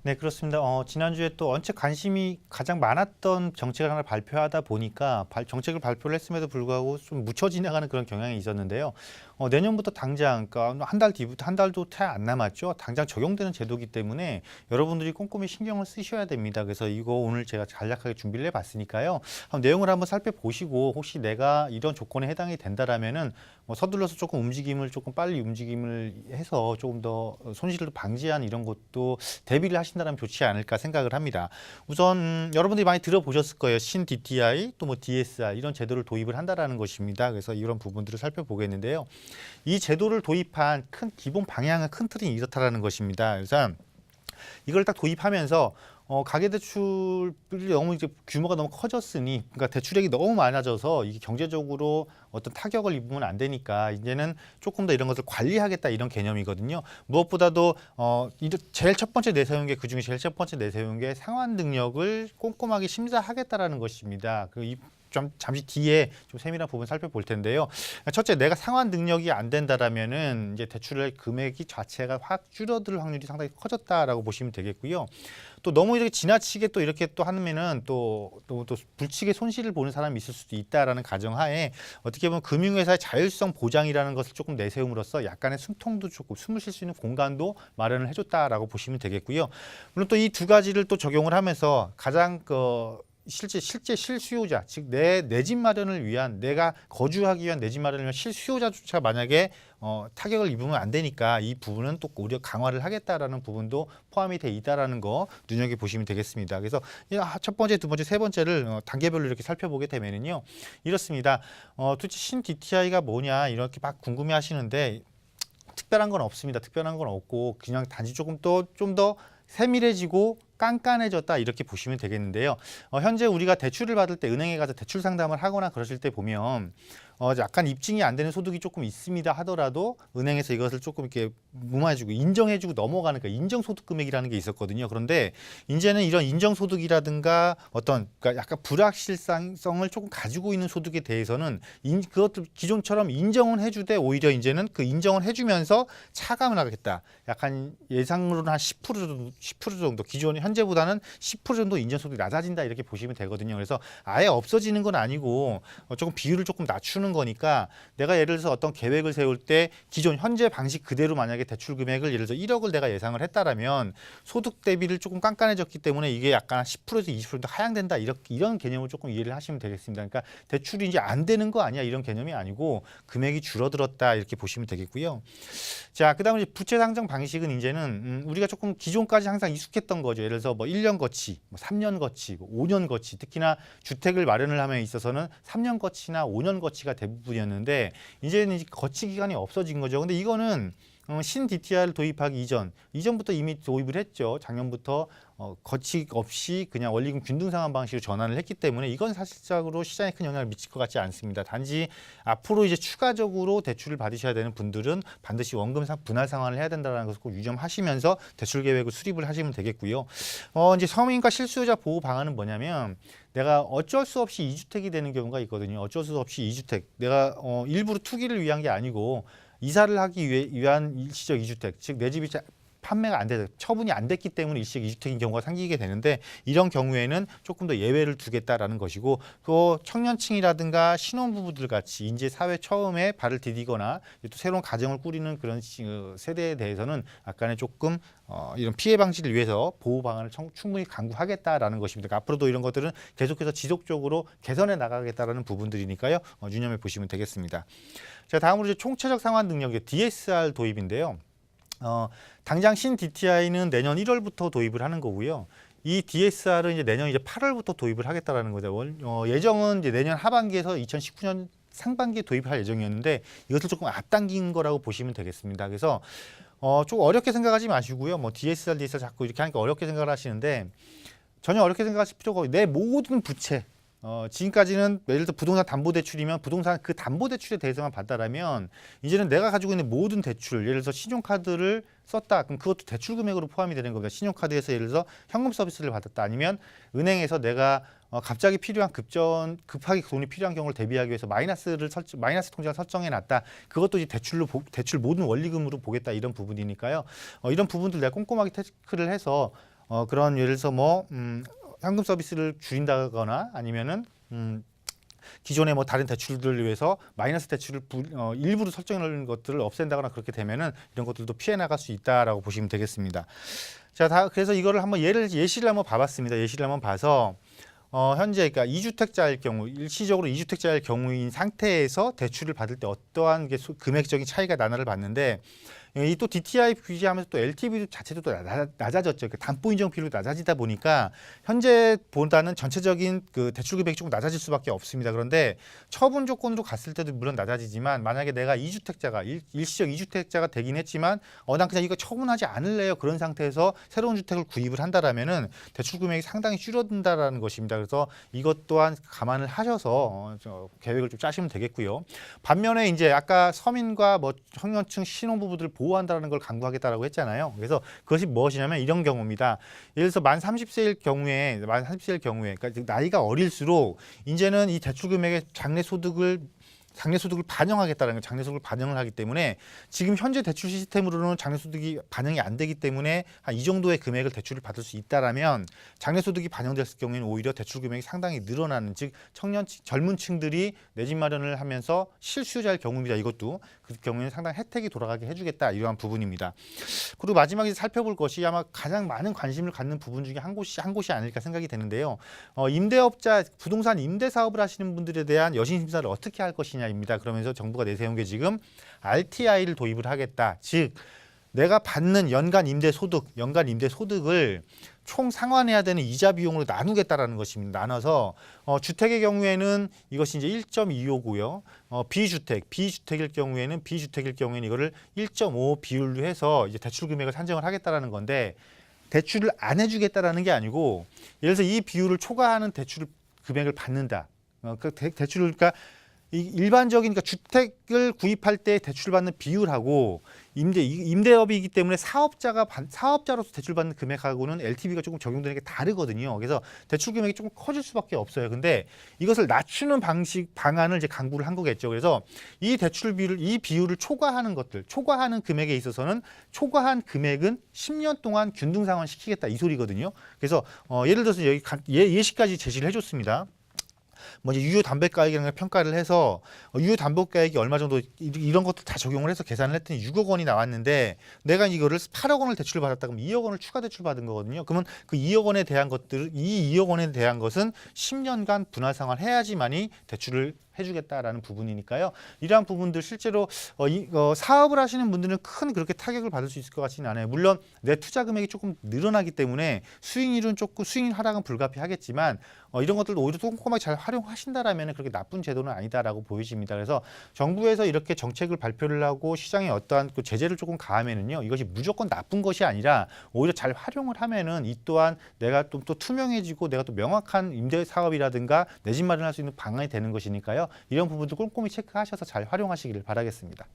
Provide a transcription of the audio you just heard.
네, 그렇습니다. 지난주에 또 언체 관심이 가장 많았던 정책을 하나 발표하다 보니까 정책을 발표를 했음에도 불구하고 좀 묻혀 지나가는 그런 경향이 있었는데요. 내년부터 당장, 그러니까 한 달 뒤부터 한 달도 채 안 남았죠. 당장 적용되는 제도이기 때문에 여러분들이 꼼꼼히 신경을 쓰셔야 됩니다. 그래서 이거 오늘 제가 간략하게 준비를 해봤으니까요. 내용을 한번 살펴보시고 혹시 내가 이런 조건에 해당이 된다라면은 서둘러서 조금 움직임을 조금 빨리 움직임을 해서 조금 더 손실을 방지하는 이런 것도 대비를 하신다면 좋지 않을까 생각을 합니다. 우선 여러분들이 많이 들어보셨을 거예요. 신 DTI 또 뭐 DSR 이런 제도를 도입을 한다라는 것입니다. 그래서 이런 부분들을 살펴보겠는데요. 이 제도를 도입한 큰 기본 방향은 큰 틀이 이렇다라는 것입니다. 그래서 이걸 딱 도입하면서 가계대출이 너무 이제 규모가 너무 커졌으니, 그러니까 대출액이 너무 많아져서 이게 경제적으로 어떤 타격을 입으면 안 되니까 이제는 조금 더 이런 것을 관리하겠다 이런 개념이거든요. 무엇보다도 제일 첫 번째 내세운 게 그중에 제일 첫 번째 내세운 게 상환 능력을 꼼꼼하게 심사하겠다라는 것입니다. 좀 잠시 뒤에 좀 세밀한 부분 살펴볼 텐데요. 첫째, 내가 상환 능력이 안 된다라면은 이제 대출의 금액이 자체가 확 줄어들 확률이 상당히 커졌다라고 보시면 되겠고요. 또 너무 이렇게 지나치게 또 이렇게 또 하면은 또 불치게 손실을 보는 사람이 있을 수도 있다라는 가정하에 어떻게 보면 금융회사의 자율성 보장이라는 것을 조금 내세움으로써 약간의 숨통도 조금 숨을 쉴 수 있는 공간도 마련을 해줬다라고 보시면 되겠고요. 물론 또 이 두 가지를 또 적용을 하면서 가장 실제 실수요자, 즉 내 집 마련을 위한, 내가 거주하기 위한 내 집 마련을 위한 실수요자조차 만약에 타격을 입으면 안 되니까 이 부분은 또 오히려 강화를 하겠다라는 부분도 포함이 돼 있다라는 거 눈여겨 보시면 되겠습니다. 그래서 첫 번째, 두 번째, 세 번째를 단계별로 이렇게 살펴보게 되면은요, 이렇습니다. 도대체 신 DTI가 뭐냐 이렇게 막 궁금해하시는데 특별한 건 없습니다. 특별한 건 없고 그냥 단지 조금 좀 더 세밀해지고 깐깐해졌다 이렇게 보시면 되겠는데요. 현재 우리가 대출을 받을 때 은행에 가서 대출 상담을 하거나 그러실 때 보면 약간 입증이 안 되는 소득이 조금 있습니다 하더라도 은행에서 이것을 조금 이렇게 무마해주고 인정해주고 넘어가는 그 인정소득 금액이라는 게 있었거든요. 그런데 이제는 이런 인정소득이라든가 그러니까 약간 불확실성을 조금 가지고 있는 소득에 대해서는 그것도 기존처럼 인정은 해주되 오히려 이제는 그 인정을 해주면서 차감을 하겠다. 약간 예상으로는 한 10% 정도 기존 현재보다는 10% 정도 인정소득이 낮아진다 이렇게 보시면 되거든요. 그래서 아예 없어지는 건 아니고 조금 비율을 조금 낮추는 거니까 내가 예를 들어서 어떤 계획을 세울 때 기존 현재 방식 그대로 만약에 대출 금액을 예를 들어서 1억을 내가 예상을 했다라면 소득 대비를 조금 깐깐해졌기 때문에 이게 약간 10%에서 20% 하향된다 이런 개념을 조금 이해를 하시면 되겠습니다. 그러니까 대출이 이제 안 되는 거 아니야 이런 개념이 아니고 금액이 줄어들었다 이렇게 보시면 되겠고요. 자, 그다음에 부채 상정 방식은 이제는 우리가 조금 기존까지 항상 익숙했던 거죠. 예를 들어서 뭐 1년 거치, 뭐 3년 거치, 뭐 5년 거치, 특히나 주택을 마련을 함에 있어서는 3년 거치나 5년 거치가 대부분이었는데 이제는 거치 기간이 없어진 거죠. 근데 이거는 신 DTI를 도입하기 이전부터 이미 도입을 했죠. 작년부터 거치 없이 그냥 원리금 균등 상환 방식으로 전환을 했기 때문에 이건 사실적으로 시장에 큰 영향을 미칠 것 같지 않습니다. 단지 앞으로 이제 추가적으로 대출을 받으셔야 되는 분들은 반드시 원금 분할 상환을 해야 된다는 것을 꼭 유념하시면서 대출 계획을 수립을 하시면 되겠고요. 이제 서민과 실수요자 보호 방안은 뭐냐면 내가 어쩔 수 없이 2주택이 되는 경우가 있거든요. 어쩔 수 없이 2주택. 내가 일부러 투기를 위한 게 아니고 이사를 하기 위한 일시적 2주택, 즉 내 집이 판매가 안 돼서 처분이 안 됐기 때문에 일시적 2주택인 경우가 생기게 되는데 이런 경우에는 조금 더 예외를 두겠다라는 것이고 또 청년층이라든가 신혼부부들 같이 이제 사회 처음에 발을 디디거나 또 새로운 가정을 꾸리는 그런 세대에 대해서는 약간의 조금 이런 피해 방지를 위해서 보호 방안을 충분히 강구하겠다라는 것입니다. 그러니까 앞으로도 이런 것들은 계속해서 지속적으로 개선해 나가겠다라는 부분들이니까요. 유념해 보시면 되겠습니다. 자, 다음으로 이제 총체적 상환 능력의 DSR 도입인데요. 당장 신 DTI는 내년 1월부터 도입을 하는 거고요. 이 DSR은 이제 내년 8월부터 도입을 하겠다라는 거죠. 예정은 이제 내년 하반기에서 2019년 상반기에 도입할 예정이었는데 이것을 조금 앞당긴 거라고 보시면 되겠습니다. 그래서 좀 어렵게 생각하지 마시고요. 뭐 DSR 자꾸 이렇게 하니까 어렵게 생각을 하시는데 전혀 어렵게 생각하실 필요가 없고 내 모든 부채 지금까지는 예를 들어 부동산 담보대출이면 부동산 그 담보대출에 대해서만 받다라면 이제는 내가 가지고 있는 모든 대출, 예를 들어서 신용카드를 썼다. 그럼 그것도 대출 금액으로 포함이 되는 겁니다. 신용카드에서 예를 들어서 현금 서비스를 받았다. 아니면 은행에서 내가 갑자기 급하게 돈이 필요한 경우를 대비하기 위해서 마이너스 통장을 설정해 놨다. 그것도 이제 대출 모든 원리금으로 보겠다 이런 부분이니까요. 이런 부분들 내가 꼼꼼하게 체크를 해서 그런 예를 들어서 뭐 현금 서비스를 줄인다거나 아니면은 기존의 뭐 다른 대출들을 위해서 마이너스 대출을 일부러 설정해 놓은 것들을 없앤다거나 그렇게 되면은 이런 것들도 피해 나갈 수 있다라고 보시면 되겠습니다. 자, 그래서 이거를 한번 예시를 한번 봐봤습니다. 예시를 한번 봐서 현재 그러니까 이주택자일 경우 일시적으로 이주택자일 경우인 상태에서 대출을 받을 때 어떠한 게 금액적인 차이가 나나를 봤는데 이 또 DTI 규제하면서 또 LTV 자체도 또 낮아졌죠. 그 담보 인정 비율이 낮아지다 보니까 현재보다는 전체적인 그 대출 금액이 조금 낮아질 수밖에 없습니다. 그런데 처분 조건으로 갔을 때도 물론 낮아지지만 만약에 내가 이주택자가 일시적 이주택자가 되긴 했지만 난 그냥 이거 처분하지 않을래요. 그런 상태에서 새로운 주택을 구입을 한다라면은 대출 금액이 상당히 줄어든다라는 것입니다. 그래서 이것 또한 감안을 하셔서 계획을 좀 짜시면 되겠고요. 반면에 이제 아까 서민과 뭐 청년층 신혼부부들을 보호한다는 걸 강구하겠다라고 했잖아요. 그래서 그것이 무엇이냐면 이런 경우입니다. 예를 들어서 만 30세일 경우에 그러니까 나이가 어릴수록 이제는 이 대출 금액의 장래 소득을 반영하겠다는 거, 장래소득을 반영을 하기 때문에 지금 현재 대출 시스템으로는 장래소득이 반영이 안 되기 때문에 한 이 정도의 금액을 대출을 받을 수 있다라면 장래소득이 반영됐을 경우에는 오히려 대출 금액이 상당히 늘어나는, 즉 젊은 층들이 내 집 마련을 하면서 실수요자일 경우입니다. 이것도 그 경우에는 상당히 혜택이 돌아가게 해주겠다, 이러한 부분입니다. 그리고 마지막에 살펴볼 것이 아마 가장 많은 관심을 갖는 부분 중에 한 곳이 아닐까 생각이 되는데요. 임대업자, 부동산 임대 사업을 하시는 분들에 대한 여신 심사를 어떻게 할 것이냐 입니다. 그러면서 정부가 내세운 게 지금 RTI를 도입을 하겠다. 즉 내가 받는 연간 임대 소득을 총 상환해야 되는 이자 비용으로 나누겠다라는 것입니다. 나눠서 주택의 경우에는 이것이 이제 1.25고요. 비주택일 경우에는 이거를 1.5 비율로 해서 이제 대출 금액을 산정을 하겠다라는 건데, 대출을 안 해주겠다라는 게 아니고 예를 들어서 이 비율을 초과하는 대출 금액을 받는다. 그러니까 일반적인, 그러니까 주택을 구입할 때 대출받는 비율하고 임대업이기 때문에 사업자로서 대출받는 금액하고는 LTV가 조금 적용되는 게 다르거든요. 그래서 대출 금액이 조금 커질 수밖에 없어요. 근데 이것을 낮추는 방안을 이제 강구를 한 거겠죠. 그래서 이 비율을 초과하는 금액에 있어서는 초과한 금액은 10년 동안 균등 상환시키겠다, 이 소리거든요. 그래서 예를 들어서 여기 예시까지 제시를 해줬습니다. 먼저 유효 담보가액이라는 걸 평가를 해서 유효 담보가액이 얼마 정도, 이런 것도 다 적용을 해서 계산을 했더니 6억 원이 나왔는데 내가 이거를 8억 원을 대출을 받았다 그러면 2억 원을 추가 대출 받은 거거든요. 그러면 그 2억 원에 대한 것은 10년간 분할 상환해야지만이 대출을 해주겠다라는 부분이니까요. 이러한 부분들 실제로 사업을 하시는 분들은 큰 그렇게 타격을 받을 수 있을 것 같지는 않아요. 물론 내 투자 금액이 조금 늘어나기 때문에 수익률 하락은 불가피하겠지만 이런 것들도 오히려 꼼꼼하게 잘 활용하신다라면 그렇게 나쁜 제도는 아니다라고 보여집니다. 그래서 정부에서 이렇게 정책을 발표를 하고 시장에 어떠한 그 제재를 조금 가하면은요, 이것이 무조건 나쁜 것이 아니라 오히려 잘 활용을 하면은 이 또한 내가 또 투명해지고 내가 또 명확한 임대 사업이라든가 내 집 마련할 수 있는 방안이 되는 것이니까요. 이런 부분도 꼼꼼히 체크하셔서 잘 활용하시기를 바라겠습니다.